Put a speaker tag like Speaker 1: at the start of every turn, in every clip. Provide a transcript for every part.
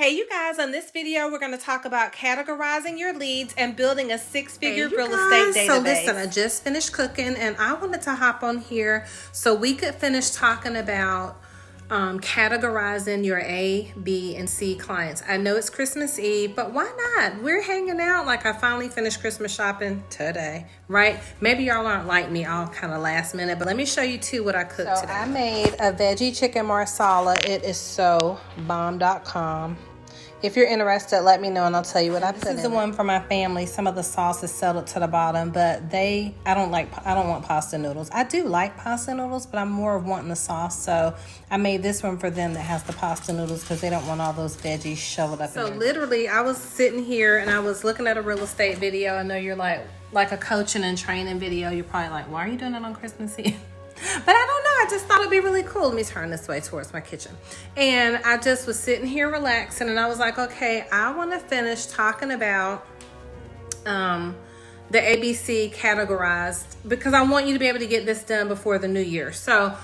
Speaker 1: Hey you guys, on this video we're going to talk about categorizing your leads and building a six-figure real estate database.
Speaker 2: So listen, I just finished cooking and I wanted to hop on here so we could finish talking about categorizing your A, B, and C clients. I know it's Christmas Eve, but why not? We're hanging out. Like, I finally finished Christmas shopping today, right? Maybe y'all aren't like me, all kind of last minute, but let me show you too what I cooked today. I made a veggie chicken marsala. It is so bomb.com. If you're interested, let me know and I'll tell you what I put in. This is the one for my family. Some of the sauce is settled to the bottom, but I don't want pasta noodles. I do like pasta noodles, but I'm more of wanting the sauce. So I made this one for them that has the pasta noodles because they don't want all those veggies shoveled up in there. So literally, I was sitting here and I was looking at a real estate video. I know you're like a coaching and training video. You're probably like, why are you doing it on Christmas Eve? But I don't know. I just thought it'd be really cool. Let me turn this way towards my kitchen. And I just was sitting here relaxing and I was like, okay, I want to finish talking about the ABC categorized because I want you to be able to get this done before the new year. So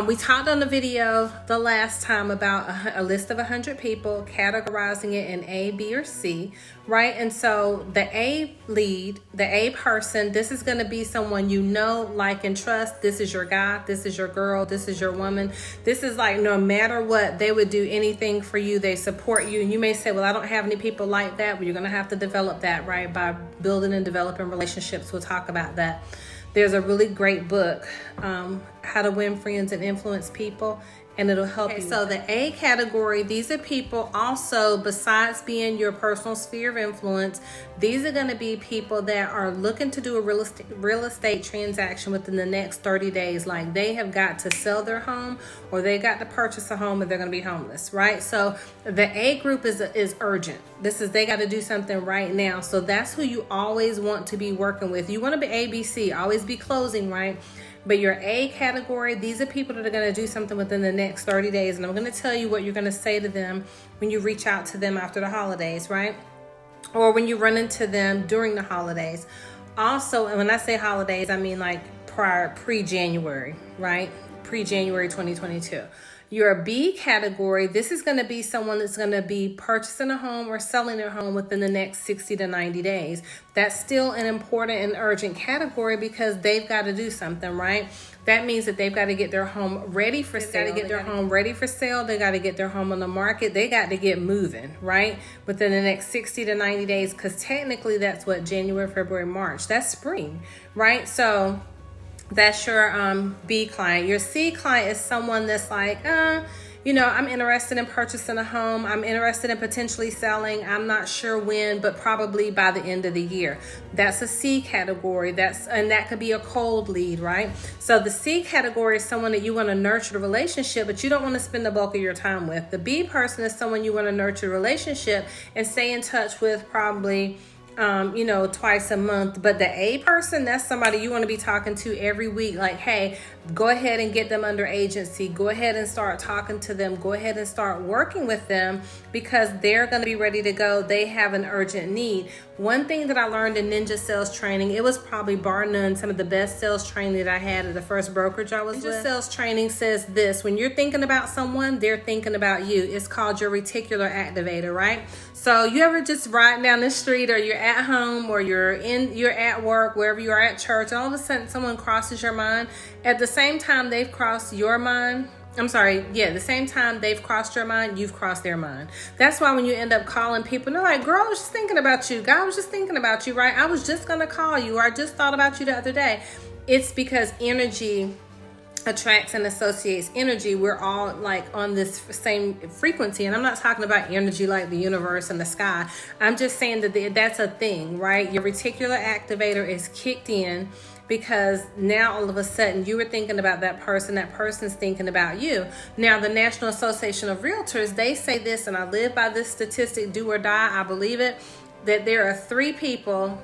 Speaker 2: we talked on the video the last time about a list of 100 people, categorizing it in A, B, or C, right? And so the A lead, the A person, this is going to be someone you know, like, and trust. This is your guy. This is your girl. This is your woman. This is like, no matter what, they would do anything for you. They support you. And you may say, well, I don't have any people like that. Well, you're going to have to develop that, right? By building and developing relationships. We'll talk about that. There's a really great book, How to Win Friends and Influence People, and it'll help you. So the A category, these are people also, besides being your personal sphere of influence, these are going to be people that are looking to do a real estate transaction within the next 30 days. Like, they have got to sell their home or they got to purchase a home or they're going to be homeless, right? So the A group is urgent. They got to do something right now. So that's who you always want to be working with. You want to be ABC, always be closing, right? But your A category, these are people that are going to do something within the next 30 days. And I'm going to tell you what you're going to say to them when you reach out to them after the holidays, right? Or when you run into them during the holidays. Also, and when I say holidays, I mean like pre-January, right? Pre-January 2022. Your B category, this is going to be someone that's going to be purchasing a home or selling their home within the next 60 to 90 days. That's still an important and urgent category because they've got to do something, right? That means that they've got to get their home ready for sale. They got to get their home ready for sale. They got to get their home on the market. They got to get moving, right? Within the next 60 to 90 days, because technically that's what January, February, March. That's spring, right? So that's your B client. Your C client is someone that's like, I'm interested in purchasing a home. I'm interested in potentially selling. I'm not sure when, but probably by the end of the year. That's a C category. And that could be a cold lead, right? So the C category is someone that you want to nurture the relationship, but you don't want to spend the bulk of your time with. The B person is someone you want to nurture the relationship and stay in touch with probably twice a month. But the A person, that's somebody you want to be talking to every week. Like, hey, go ahead and get them under agency. Go ahead and start talking to them. Go ahead and start working with them because they're going to be ready to go. They have an urgent need. One thing that I learned in Ninja Sales Training, it was probably bar none some of the best sales training that I had at the first brokerage I was with. Ninja Sales Training says this: when you're thinking about someone, they're thinking about you. It's called your reticular activator, right? So you ever just riding down the street or you're at home or you're at work, wherever you are, at church, and all of a sudden someone crosses your mind. At the same time they've crossed your mind, the same time they've crossed your mind, you've crossed their mind. That's why when you end up calling people, they're like, girl, I was just thinking about you. God was just thinking about you, right? I was just going to call you, or I just thought about you the other day. It's because energy attracts and associates energy. We're all like on this same frequency, and I'm not talking about energy like the universe and the sky. I'm just saying that that's a thing, right? Your reticular activator is kicked in because now all of a sudden you were thinking about that person's thinking about you. Now the National Association of Realtors, they say this, and I live by this statistic, do or die, I believe it, that there are 3 people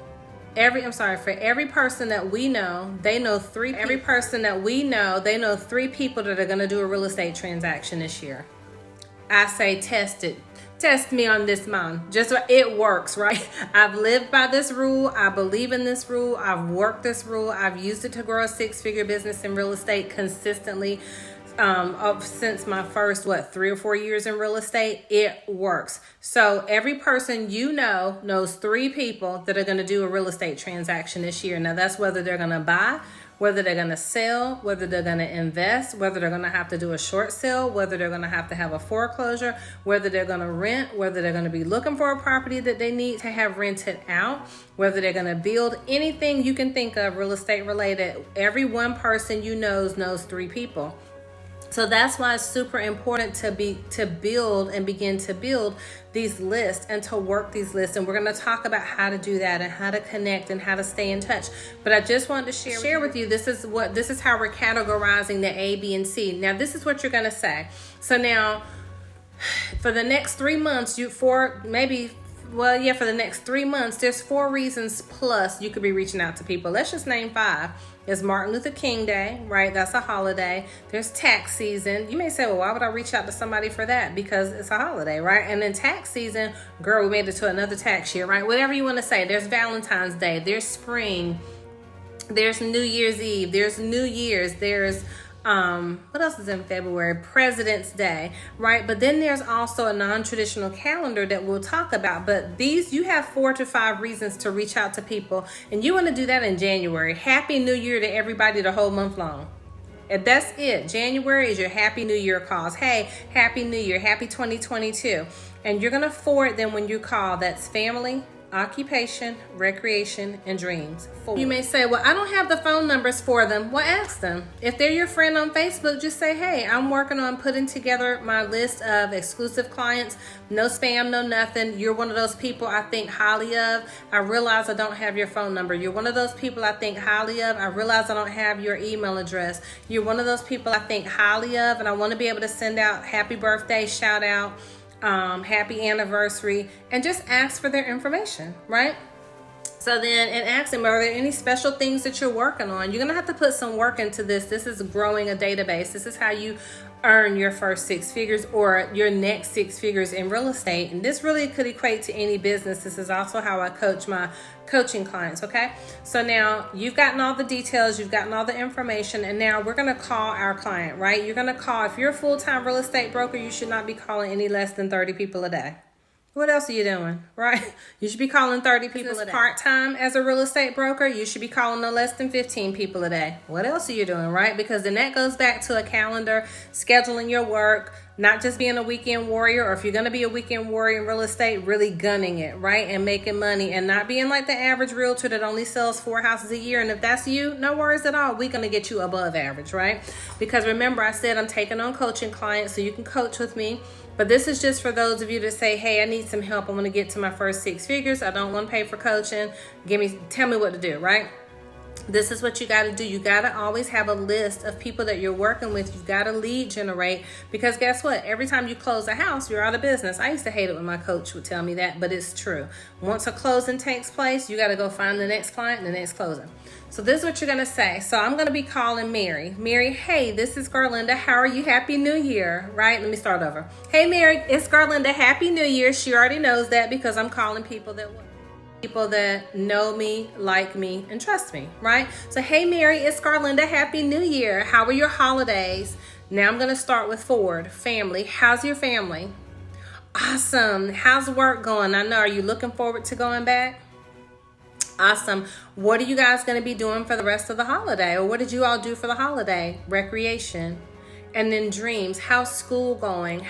Speaker 2: for every person that we know, they know 3 people. Every person that we know, they know 3 people that are going to do a real estate transaction this year. I say test it. Test me on this, man. It works, right? I've lived by this rule. I believe in this rule. I've worked this rule. I've used it to grow a 6-figure business in real estate consistently. since my first 3 or 4 years in real estate. It works. So every person you know knows 3 people that are going to do a real estate transaction this year. Now that's whether they're going to buy, whether they're going to sell, whether they're going to invest, whether they're going to have to do a short sale, whether they're going to have a foreclosure, whether they're going to rent, whether they're going to be looking for a property that they need to have rented out, whether they're going to build. Anything you can think of real estate related. Every one person you knows 3 people. So that's why it's super important to build and begin to build these lists and to work these lists. And we're going to talk about how to do that and how to connect and how to stay in touch. But I just wanted to share with you, this is how we're categorizing the A, B, and C. Now, this is what you're going to say. So now, for the next 3 months, for the next 3 months, there's 4 reasons plus you could be reaching out to people. Let's just name 5. There's Martin Luther King Day, right? That's a holiday. There's tax season. You may say, well, why would I reach out to somebody for that? Because it's a holiday, right? And then tax season, girl, we made it to another tax year, right? Whatever you want to say. There's Valentine's Day. There's spring. There's New Year's Eve. There's New Year's. There's what else is in February? President's Day, right? But then there's also a non-traditional calendar that we'll talk about. But you have 4 to 5 reasons to reach out to people, and you want to do that in January. Happy New Year to everybody the whole month long. And that's it. January is your Happy New Year calls. Hey, Happy New Year, Happy 2022. And you're going to forward them when you call. That's family, occupation, recreation, and dreams. 4. You may say, well, I don't have the phone numbers for them. Well, ask them. If they're your friend on Facebook, just say, hey, I'm working on putting together my list of exclusive clients. No spam, no nothing. You're one of those people I think highly of. I realize I don't have your phone number. You're one of those people I think highly of. I realize I don't have your email address. You're one of those people I think highly of, and I want to be able to send out happy birthday, shout out, happy anniversary, and just ask for their information, right? So then, and ask them, are there any special things that you're working on? You're going to have to put some work into this. This is growing a database. This is how you earn your first 6 figures or your next 6 figures in real estate. And this really could equate to any business. This is also how I coach my coaching clients, okay? So now you've gotten all the details, you've gotten all the information, and now we're going to call our client, right? You're going to call. If you're a full-time real estate broker, you should not be calling any less than 30 people a day. What else are you doing, right? You should be calling 30 people a day. Part-time as a real estate broker, you should be calling no less than 15 people a day. What else are you doing, right? Because then that goes back to a calendar, scheduling your work, not just being a weekend warrior, or if you're going to be a weekend warrior in real estate, really gunning it, right? And making money and not being like the average realtor that only sells 4 houses a year. And if that's you, no worries at all. We're going to get you above average, right? Because remember, I said I'm taking on coaching clients so you can coach with me. But this is just for those of you that say, hey, I need some help. I want to get to my first 6 figures. I don't want to pay for coaching. Tell me what to do, right? This is what you got to do. You got to always have a list of people that you're working with. You've got to lead generate, because guess what? Every time you close a house, you're out of business. I used to hate it when my coach would tell me that, but it's true. Once a closing takes place, you got to go find the next client and the next closing. So this is what you're going to say. So I'm going to be calling Mary. Mary, hey, this is Garlinda. How are you? Happy New Year, right? Let me start over. Hey, Mary, it's Garlinda. Happy New Year. She already knows that because I'm calling people that know me, like me, and trust me, right? So, hey, Mary, it's Garlinda. Happy New Year. How were your holidays? Now I'm going to start with Ford. Family. How's your family? Awesome. How's work going? I know. Are you looking forward to going back? Awesome. What are you guys going to be doing for the rest of the holiday? Or what did you all do for the holiday? Recreation. And then dreams. How's school going?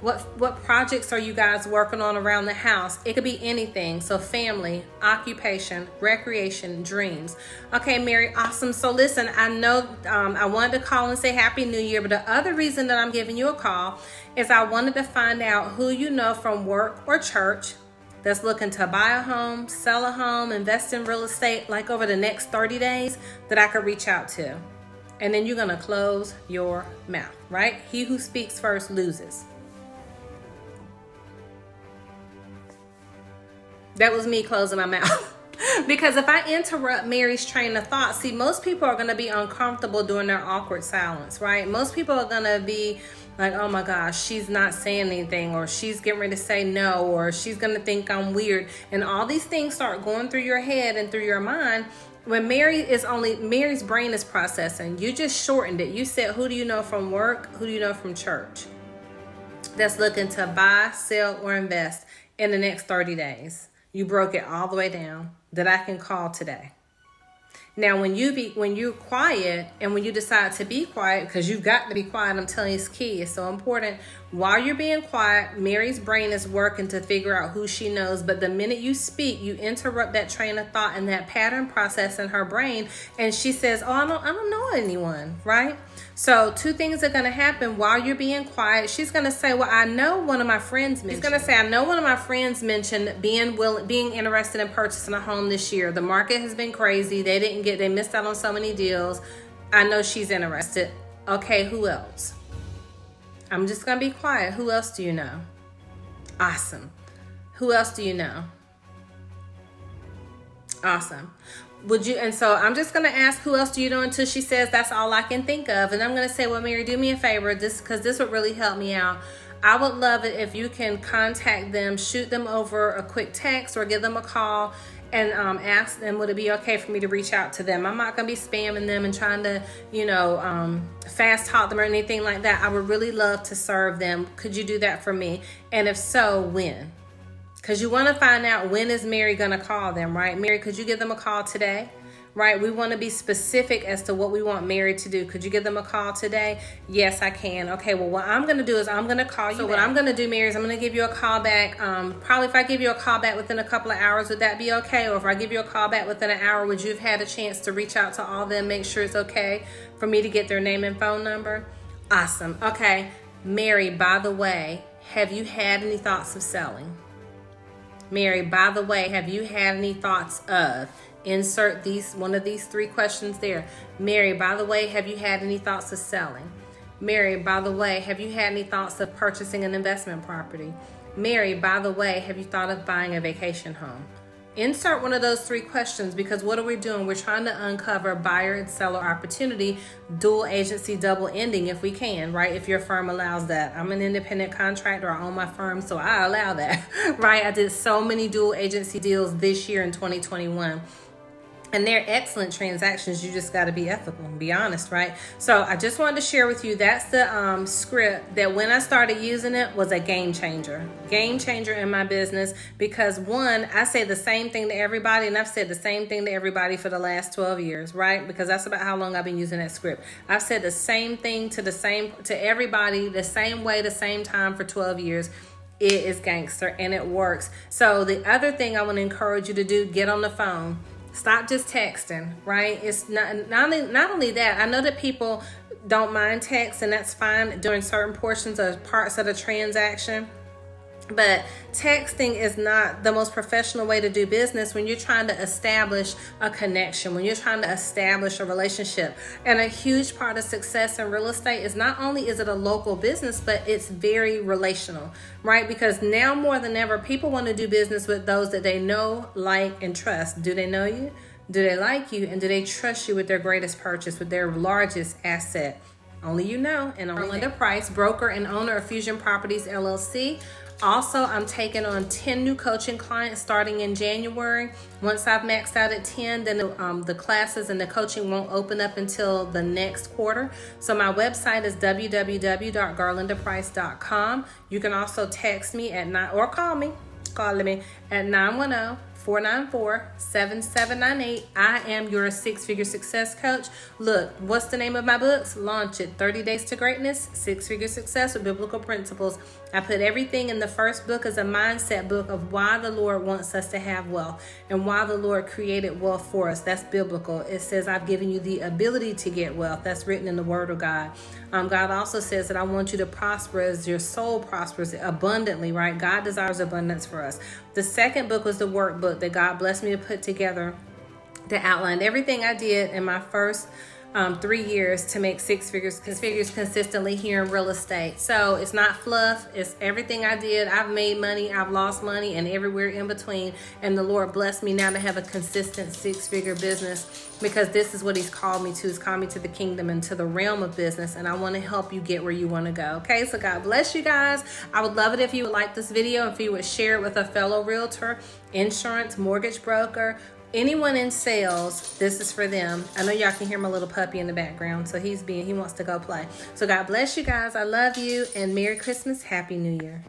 Speaker 2: What projects are you guys working on around the house? It could be anything. So family, occupation, recreation, dreams. Okay, Mary, awesome. So listen, I know I wanted to call and say Happy New Year, but the other reason that I'm giving you a call is I wanted to find out who you know from work or church that's looking to buy a home, sell a home, invest in real estate, like over the next 30 days that I could reach out to. And then you're going to close your mouth, right? He who speaks first loses. That was me closing my mouth. Because if I interrupt Mary's train of thought, see, most people are going to be uncomfortable during their awkward silence, right? Most people are going to be Like, oh my gosh, she's not saying anything, or she's getting ready to say no, or she's going to think I'm weird. And all these things start going through your head and through your mind. When Mary's brain is processing, you just shortened it. You said, who do you know from work? Who do you know from church that's looking to buy, sell, or invest in the next 30 days? You broke it all the way down that I can call today. Now, when you're quiet, and when you decide to be quiet, because you've got to be quiet, I'm telling you, it's key. It's so important. While you're being quiet, Mary's brain is working to figure out who she knows. But the minute you speak, you interrupt that train of thought and that pattern process in her brain, and she says, "Oh, I don't know anyone," right? So 2 things are going to happen while you're being quiet. She's going to say, "Well, I know one of my friends mentioned." She's going to say, "I know one of my friends mentioned being interested in purchasing a home this year. The market has been crazy. They missed out on so many deals. I know she's interested. Okay, who else?" I'm just going to be quiet. Who else do you know? Awesome. Who else do you know? Awesome. And so I'm just going to ask, who else do you know, until she says, that's all I can think of. And I'm going to say, well, Mary, do me a favor, because this would really help me out. I would love it if you can contact them, shoot them over a quick text or give them a call, and ask them, would it be okay for me to reach out to them? I'm not going to be spamming them and trying to, fast talk them or anything like that. I would really love to serve them. Could you do that for me? And if so, when? Because you want to find out, when is Mary going to call them, right? Mary, could you give them a call today? Right? We want to be specific as to what we want Mary to do. Could you give them a call today? Yes, I can. Okay, well, what I'm going to do is I'm going to call you. So what I'm going to do, Mary, is I'm going to give you a call back. Probably if I give you a call back within a couple of hours, would that be okay? Or if I give you a call back within an hour, would you have had a chance to reach out to all of them, make sure it's okay for me to get their name and phone number? Awesome. Okay. Mary, by the way, have you had any thoughts of selling? Mary, by the way, have you had any thoughts of? Insert one of these 3 questions there. Mary, by the way, have you had any thoughts of selling? Mary, by the way, have you had any thoughts of purchasing an investment property? Mary, by the way, have you thought of buying a vacation home? Insert one of those 3 questions, because what are we doing? We're trying to uncover buyer and seller opportunity, dual agency, double ending if we can, right? If your firm allows that. I'm an independent contractor. I own my firm, so I allow that, right? I did so many dual agency deals this year in 2021. And they're excellent transactions. You just got to be ethical and be honest, right? So I just wanted to share with you, that's the script that when I started using it was a game changer in my business. Because one, I say the same thing to everybody, and I've said the same thing to everybody for the last 12 years, right? Because that's about how long I've been using that script. I've said the same thing to everybody, the same way, the same time for 12 years. It is gangster and it works. So the other thing I want to encourage you to do, get on the phone. Stop just texting, right? It's not only that. I know that people don't mind text, and that's fine during certain portions of parts of the transaction. But texting is not the most professional way to do business when you're trying to establish a connection, when you're trying to establish a relationship. And a huge part of success in real estate is not only is it a local business, but it's very relational, right? Because now more than ever, people want to do business with those that they know, like, and trust. Do they know you? Do they like you? And do they trust you with their greatest purchase, with their largest asset? Only you know. And only Linda Price, broker and owner of Fusion Properties, LLC. Also, I'm taking on 10 new coaching clients starting in January. Once I've maxed out at 10, then the classes and the coaching won't open up until the next quarter. So my website is www.garlandaprice.com. You can also text me or call me at 910-494-7798. I am your 6-figure success coach. Look, what's the name of my books? Launch It, 30 Days to Greatness, 6-Figure Success with Biblical Principles. I put everything in the first book as a mindset book of why the Lord wants us to have wealth and why the Lord created wealth for us. That's biblical. It says, I've given you the ability to get wealth. That's written in the Word of God. God also says that I want you to prosper as your soul prospers abundantly, right? God desires abundance for us. The second book was the workbook that God blessed me to put together that outlined everything I did in my first 3 years to make six figures consistently here in real estate. So it's not fluff. It's everything I did. I've made money, I've lost money, and everywhere in between. And the Lord blessed me now to have a consistent 6-figure business, because this is what he's called me to. He's called me to the kingdom and to the realm of business, and I want to help you get where you want to go. Okay, so God bless you guys. I would love it if you would like this video, if you would share it with a fellow realtor, insurance, mortgage broker, anyone in sales. This is for them. I know y'all can hear my little puppy in the background, so he wants to go play. So God bless you guys. I love you, and Merry Christmas, Happy New Year.